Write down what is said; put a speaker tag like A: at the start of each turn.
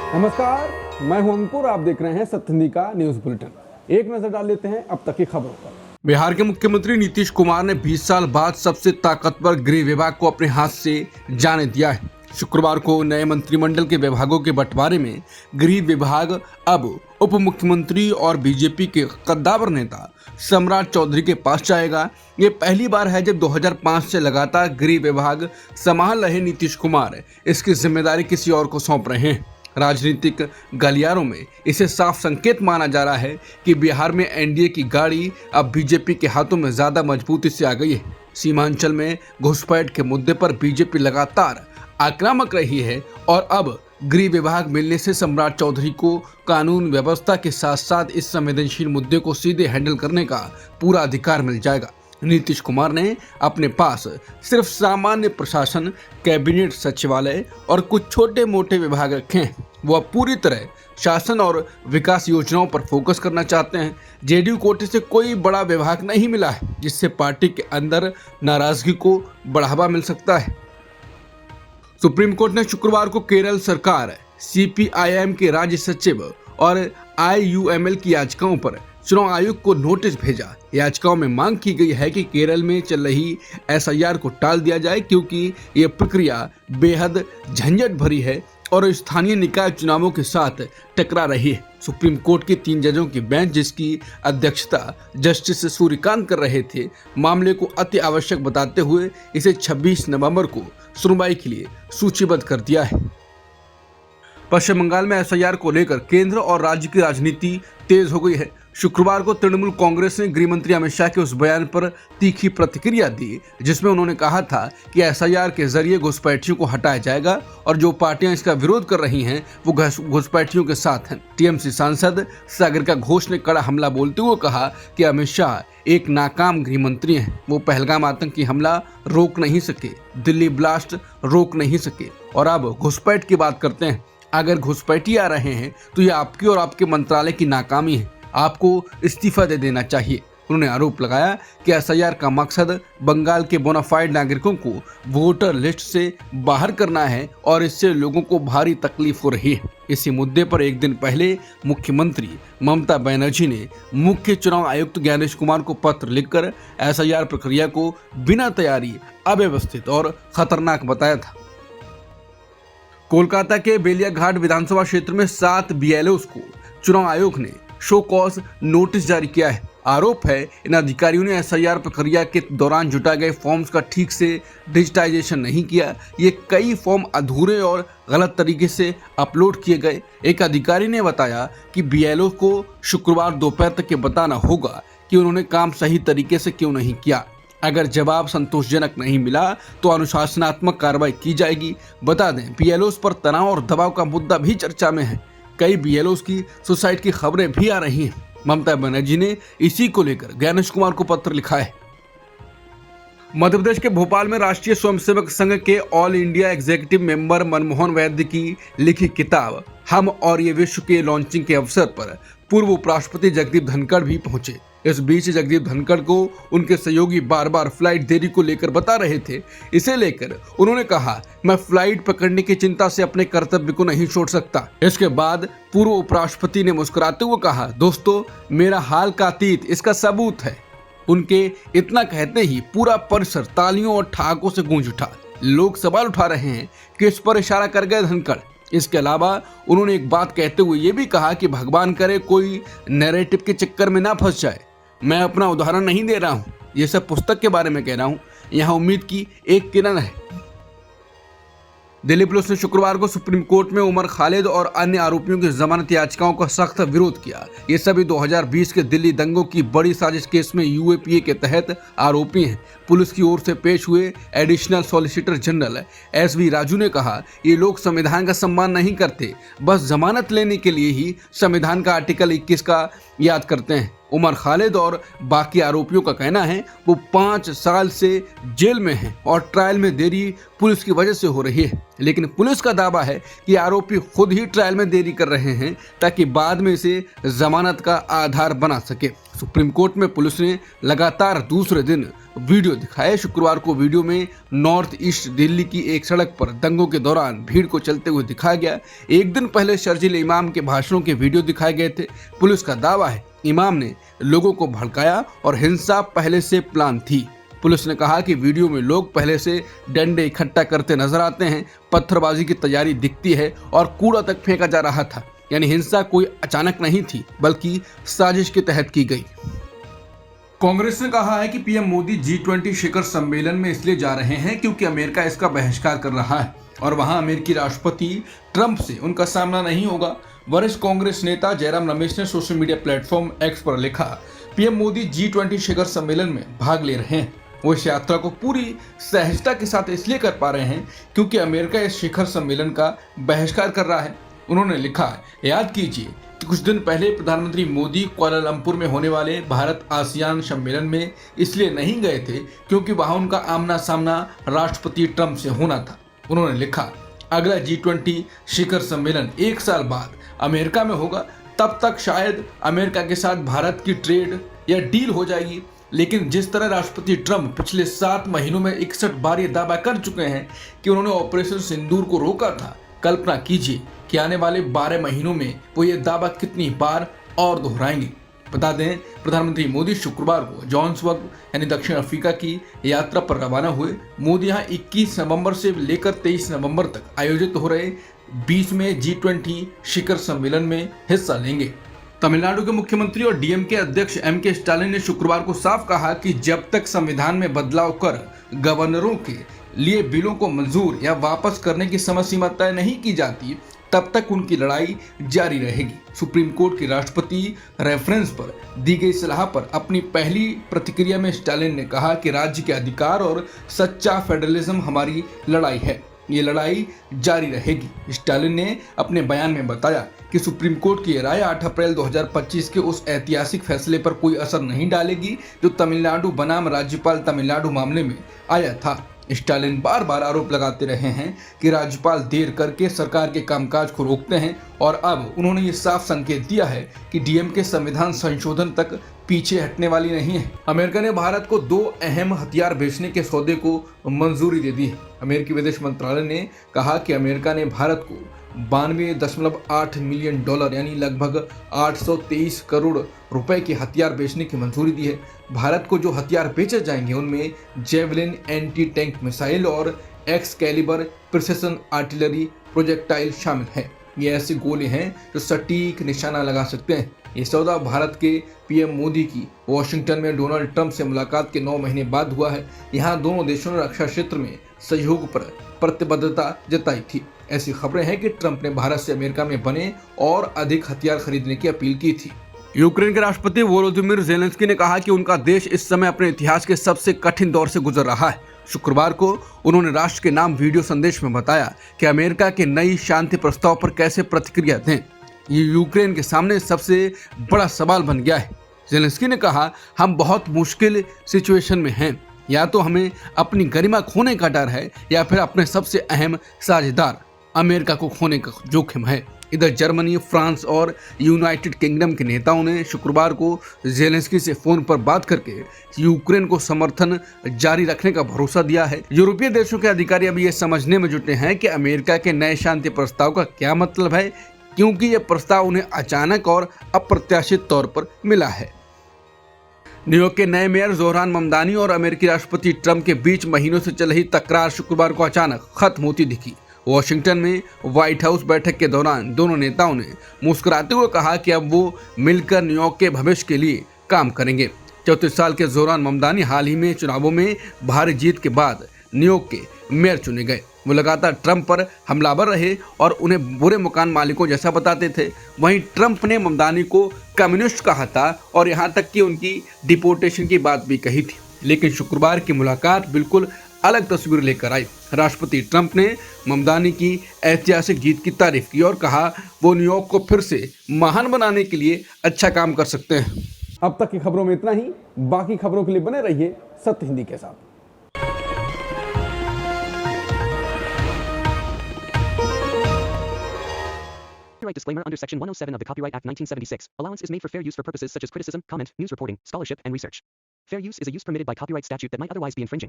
A: नमस्कार, मैं हूं अंकुर। आप देख रहे हैं सत्यनिधि का न्यूज बुलेटिन। एक नजर डाल लेते हैं अब तक की खबरों पर।
B: बिहार के मुख्यमंत्री नीतीश कुमार ने 20 साल बाद सबसे ताकतवर गृह विभाग को अपने हाथ से जाने दिया है। शुक्रवार को नए मंत्रिमंडल के विभागों के बंटवारे में गृह विभाग अब उप मुख्यमंत्री और बीजेपी के कद्दावर नेता सम्राट चौधरी के पास जाएगा। ये पहली बार है जब 2005 से लगातार गृह विभाग संभाल रहे नीतीश कुमार इसकी जिम्मेदारी किसी और को सौंप रहे हैं। राजनीतिक गलियारों में इसे साफ संकेत माना जा रहा है कि बिहार में एनडीए की गाड़ी अब बीजेपी के हाथों में ज्यादा मजबूती से आ गई है। सीमांचल में घुसपैठ के मुद्दे पर बीजेपी लगातार आक्रामक रही है और अब गृह विभाग मिलने से सम्राट चौधरी को कानून व्यवस्था के साथ साथ इस संवेदनशील मुद्दे को सीधे हैंडल करने का पूरा अधिकार मिल जाएगा। नीतीश कुमार ने अपने पास सिर्फ सामान्य प्रशासन, कैबिनेट सचिवालय और कुछ छोटे मोटे विभाग रखे हैं। वह पूरी तरह शासन और विकास योजनाओं पर फोकस करना चाहते हैं। जेडीयू कोटे से कोई बड़ा विभाग नहीं मिला है जिससे पार्टी के अंदर नाराजगी को बढ़ावा मिल सकता है। सुप्रीम कोर्ट ने शुक्रवार को केरल सरकार, सीपीआईएम के राज्य सचिव और आईयूएमएल की याचिकाओं पर चुनाव आयोग को नोटिस भेजा। याचिकाओं में मांग की गई है कि केरल में चल रही एसआईआर को टाल दिया जाए क्योंकि यह प्रक्रिया बेहद झंझट भरी है और स्थानीय निकाय चुनावों के साथ टकरा रही है। सुप्रीम कोर्ट के 3 जजों की बेंच, जिसकी अध्यक्षता जस्टिस सूर्यकांत कर रहे थे, मामले को अति आवश्यक बताते हुए इसे 26 नवंबर को सुनवाई के लिए सूचीबद्ध कर दिया है। पश्चिम बंगाल में एसआईआर को लेकर केंद्र और राज्य की राजनीति तेज हो गई है। शुक्रवार को तृणमूल कांग्रेस ने गृह मंत्री अमित शाह के उस बयान पर तीखी प्रतिक्रिया दी जिसमें उन्होंने कहा था कि एसआईआर के जरिए घुसपैठियों को हटाया जाएगा और जो पार्टियां इसका विरोध कर रही हैं वो घुसपैठियों के साथ हैं। टीएमसी सांसद सागरिका घोष ने कड़ा हमला बोलते हुए कहा कि अमित शाह एक नाकाम गृह मंत्री हैं। वो पहलगाम आतंकी हमला रोक नहीं सके, दिल्ली ब्लास्ट रोक नहीं सके और अब घुसपैठ की बात करते हैं। अगर घुसपैठी आ रहे हैं तो ये आपकी और आपके मंत्रालय की नाकामी है, आपको इस्तीफा दे देना चाहिए। उन्होंने आरोप लगाया कि एसआईआर का मकसद बंगाल के बोनाफाइड नागरिकों को वोटर लिस्ट से बाहर करना है और इससे लोगों को भारी तकलीफ हो रही है। इसी मुद्दे पर एक दिन पहले मुख्यमंत्री ममता बनर्जी ने मुख्य चुनाव आयुक्त ज्ञानेश कुमार को पत्र लिखकर एसआईआर प्रक्रिया को बिना तैयारी, अव्यवस्थित और खतरनाक बताया था। कोलकाता के बेलियाघाट विधानसभा क्षेत्र में 7 बीएलओस को चुनाव आयोग ने शो कॉज नोटिस जारी किया है। आरोप है इन अधिकारियों ने एसआईआर प्रक्रिया के दौरान जुटाए गए फॉर्म्स का ठीक से डिजिटाइजेशन नहीं किया। ये कई फॉर्म अधूरे और गलत तरीके से अपलोड किए गए। एक अधिकारी ने बताया कि बीएलओ को शुक्रवार दोपहर तक ये बताना होगा कि उन्होंने काम सही तरीके से क्यों नहीं किया। अगर जवाब संतोषजनक नहीं मिला तो अनुशासनात्मक कार्रवाई की जाएगी। बता दें, बीएलओस पर तनाव और दबाव का मुद्दा भी चर्चा में है। कई बीएलओस की सुसाइड की खबरें भी आ रही हैं। ममता बनर्जी ने इसी को लेकर ज्ञानेश कुमार को पत्र लिखा है। मध्य प्रदेश के भोपाल में राष्ट्रीय स्वयंसेवक संघ के all India executive member Manmohan Vaidya की लिखी किताब हम और ये विश्व के लॉन्चिंग के अवसर पर पूर्व उपराष्ट्रपति जगदीप धनखड़ भी पहुंचे। इस बीच जगदीप धनखड़ को उनके सहयोगी बार बार फ्लाइट देरी को लेकर बता रहे थे। इसे लेकर उन्होंने कहा, मैं फ्लाइट पकड़ने की चिंता से अपने कर्तव्य को नहीं छोड़ सकता। इसके बाद पूर्व उपराष्ट्रपति ने मुस्कुराते हुए कहा, दोस्तों, मेरा हाल का अतीत इसका सबूत है। उनके इतना कहते ही पूरा परिसर तालियों और ठहाकों से गूंज उठा। लोग सवाल उठा रहे हैं कि इस पर इशारा कर गए धनखड़। इसके अलावा उन्होंने एक बात कहते हुए ये भी कहा कि भगवान करे कोई नैरेटिव के चक्कर में ना फंस जाए। मैं अपना उदाहरण नहीं दे रहा हूँ, ये सब पुस्तक के बारे में कह रहा हूँ। यहाँ उम्मीद की एक किरण है। दिल्ली पुलिस ने शुक्रवार को सुप्रीम कोर्ट में उमर खालिद और अन्य आरोपियों की जमानत याचिकाओं का सख्त विरोध किया। ये सभी 2020 के दिल्ली दंगों की बड़ी साजिश केस में यूएपीए के तहत आरोपी हैं। पुलिस की ओर से पेश हुए additional solicitor general SV Raju ने कहा, ये लोग संविधान का सम्मान नहीं करते, बस जमानत लेने के लिए ही संविधान का आर्टिकल 21 का याद करते हैं। उमर खालिद और बाकी आरोपियों का कहना है वो 5 साल से जेल में हैं और ट्रायल में देरी पुलिस की वजह से हो रही है, लेकिन पुलिस का दावा है कि आरोपी खुद ही ट्रायल में देरी कर रहे हैं ताकि बाद में इसे जमानत का आधार बना सके। सुप्रीम कोर्ट में पुलिस ने लगातार दूसरे दिन वीडियो दिखाए। शुक्रवार को वीडियो में नॉर्थ ईस्ट दिल्ली की एक सड़क पर दंगों के दौरान भीड़ को चलते हुए दिखाया गया। एक दिन पहले शर्जील इमाम के भाषणों के वीडियो दिखाए गए थे। पुलिस का दावा है इमाम ने लोगों को भड़काया और हिंसा पहले से प्लान थी। पुलिस ने कहा कि वीडियो में लोग पहले से डंडे इकट्ठा करते नजर आते हैं, पत्थरबाजी की तैयारी दिखती है और कूड़ा तक फेंका जा रहा था। यानी हिंसा कोई अचानक नहीं थी बल्कि साजिश के तहत की गई। कांग्रेस ने कहा है कि पीएम मोदी G20 शिखर सम्मेलन में इसलिए जा रहे हैं क्योंकि अमेरिका इसका बहिष्कार कर रहा है और वहां अमेरिकी राष्ट्रपति ट्रंप से उनका सामना नहीं होगा। वरिष्ठ कांग्रेस नेता जयराम रमेश ने सोशल मीडिया प्लेटफॉर्म एक्स पर लिखा, पीएम मोदी G20 शिखर सम्मेलन में भाग ले रहे हैं। वो इस यात्रा को पूरी सहजता के साथ इसलिए कर पा रहे हैं क्योंकि अमेरिका इस शिखर सम्मेलन का बहिष्कार कर रहा है। उन्होंने लिखा, याद कीजिए कि कुछ दिन पहले प्रधानमंत्री मोदी कुआलालंपुर में होने वाले भारत आसियान सम्मेलन में इसलिए नहीं गए थे क्योंकि वहां उनका आमना सामना राष्ट्रपति ट्रंप से होना था। उन्होंने लिखा, अगला G20 शिखर सम्मेलन 1 साल बाद अमेरिका में होगा, तब तक शायद अमेरिका के साथ भारत की ट्रेड या डील हो जाएगी। लेकिन जिस तरह राष्ट्रपति ट्रंप पिछले 7 महीनों में 61 बार ये दावा कर चुके हैं कि उन्होंने ऑपरेशन सिंदूर को रोका था, कल्पना कीजिए कि आने वाले 12 महीनों में वो ये दावा कितनी बार और दोहराएंगे। बता दें, प्रधानमंत्री मोदी शुक्रवार को जोहान्सबर्ग यानी दक्षिण अफ्रीका की यात्रा पर रवाना हुए। मोदी यहाँ 21 नवंबर से लेकर 23 नवंबर तक आयोजित हो रहे 20वें G20 शिखर सम्मेलन में हिस्सा लेंगे। तमिलनाडु के मुख्यमंत्री और डीएमके अध्यक्ष एम.के. स्टालिन ने शुक्रवार को साफ कहा कि जब तक संविधान में बदलाव कर गवर्नरों के लिए बिलों को मंजूर या वापस करने की समय सीमा तय नहीं की जाती, तब तक उनकी लड़ाई जारी रहेगी। सुप्रीम कोर्ट की राष्ट्रपति रेफरेंस पर दी गई सलाह पर अपनी पहली प्रतिक्रिया में स्टालिन ने कहा कि राज्य के अधिकार और सच्चा फेडरलिज्म हमारी लड़ाई है, ये लड़ाई जारी रहेगी। स्टालिन ने अपने बयान में बताया कि सुप्रीम कोर्ट की राय 8 अप्रैल 2025 के उस ऐतिहासिक फैसले पर कोई असर नहीं डालेगी जो तमिलनाडु बनाम राज्यपाल तमिलनाडु मामले में आया था। स्टालिन बार बार आरोप लगाते रहे हैं कि राज्यपाल देर करके सरकार के कामकाज को रोकते हैं और अब उन्होंने ये साफ संकेत दिया है कि डीएमके संविधान संशोधन तक पीछे हटने वाली नहीं है। अमेरिका ने भारत को 2 अहम हथियार बेचने के सौदे को मंजूरी दे दी है। अमेरिकी विदेश मंत्रालय ने कहा कि अमेरिका ने भारत को 92.8 मिलियन डॉलर यानी लगभग 823 करोड़ रुपए के हथियार बेचने की मंजूरी दी है। भारत को जो हथियार बेचे जाएंगे उनमें जेवलिन एंटी टैंक मिसाइल और एक्सकैलिबर प्रिसिशन आर्टिलरी प्रोजेक्टाइल शामिल है। ये ऐसे गोले हैं जो सटीक निशाना लगा सकते हैं। ये सौदा भारत के पीएम मोदी की वॉशिंगटन में डोनाल्ड ट्रंप से मुलाकात के 9 महीने बाद हुआ है। यहाँ दोनों देशों ने रक्षा क्षेत्र में सहयोग पर प्रतिबद्धता जताई थी। ऐसी खबरें हैं कि ट्रंप ने भारत से अमेरिका में बने और अधिक हथियार खरीदने की अपील की थी। यूक्रेन के राष्ट्रपति वोलोदिमीर ज़ेलेंस्की ने कहा कि उनका देश इस समय अपने इतिहास के सबसे कठिन दौर से गुजर रहा है। शुक्रवार को उन्होंने राष्ट्र के नाम वीडियो संदेश में बताया कि अमेरिका के नई शांति प्रस्ताव पर कैसे प्रतिक्रिया दें। ये यूक्रेन के सामने सबसे बड़ा सवाल बन गया है। ज़ेलेंस्की ने कहा, हम बहुत मुश्किल सिचुएशन में हैं। या तो हमें अपनी गरिमा खोने का डर है या फिर अपने सबसे अहम साझेदार अमेरिका को खोने का जोखिम है। इधर जर्मनी, फ्रांस और यूनाइटेड किंगडम के नेताओं ने शुक्रवार को ज़ेलेंस्की से फोन पर बात करके यूक्रेन को समर्थन जारी रखने का भरोसा दिया है। यूरोपीय देशों के अधिकारी अभी ये समझने में जुटे हैं कि अमेरिका के नए शांति प्रस्ताव का क्या मतलब है, क्योंकि यह प्रस्ताव उन्हें अचानक और अप्रत्याशित तौर पर मिला है। न्यूयॉर्क के नए मेयर जोहरान ममदानी और अमेरिकी राष्ट्रपति ट्रंप के बीच महीनों से चल रही तकरार शुक्रवार को अचानक खत्म होती दिखी। वॉशिंगटन में व्हाइट हाउस बैठक के दौरान दोनों नेताओं ने मुस्कुराते हुए कहा कि अब वो मिलकर न्यूयॉर्क के भविष्य के लिए काम करेंगे। 34 साल के जोहरान ममदानी हाल ही में चुनावों में भारी जीत के बाद न्यूयॉर्क के मेयर चुने गए। वो लगातार ट्रंप पर हमलावर रहे और उन्हें बुरे मकान मालिकों जैसा बताते थे। वहीं ट्रंप ने ममदानी को कम्युनिस्ट कहा था और यहाँ तक कि उनकी डिपोर्टेशन की बात भी कही थी। लेकिन शुक्रवार की मुलाकात बिल्कुल अलग तस्वीर लेकर आई। राष्ट्रपति ट्रंप ने ममदानी की ऐतिहासिक जीत की तारीफ की और कहा वो न्यूयॉर्क को फिर से महान बनाने के लिए अच्छा काम कर सकते हैं।
A: अब तक की खबरों में इतना ही। बाकी खबरों के लिए बने रहिए सत्य हिंदी के साथ।
C: Copyright disclaimer under Section 107 of the Copyright Act 1976. Allowance is made for fair use for purposes such as criticism, comment, news reporting, scholarship, and research. Fair use is a use permitted by copyright statute that might otherwise be infringing.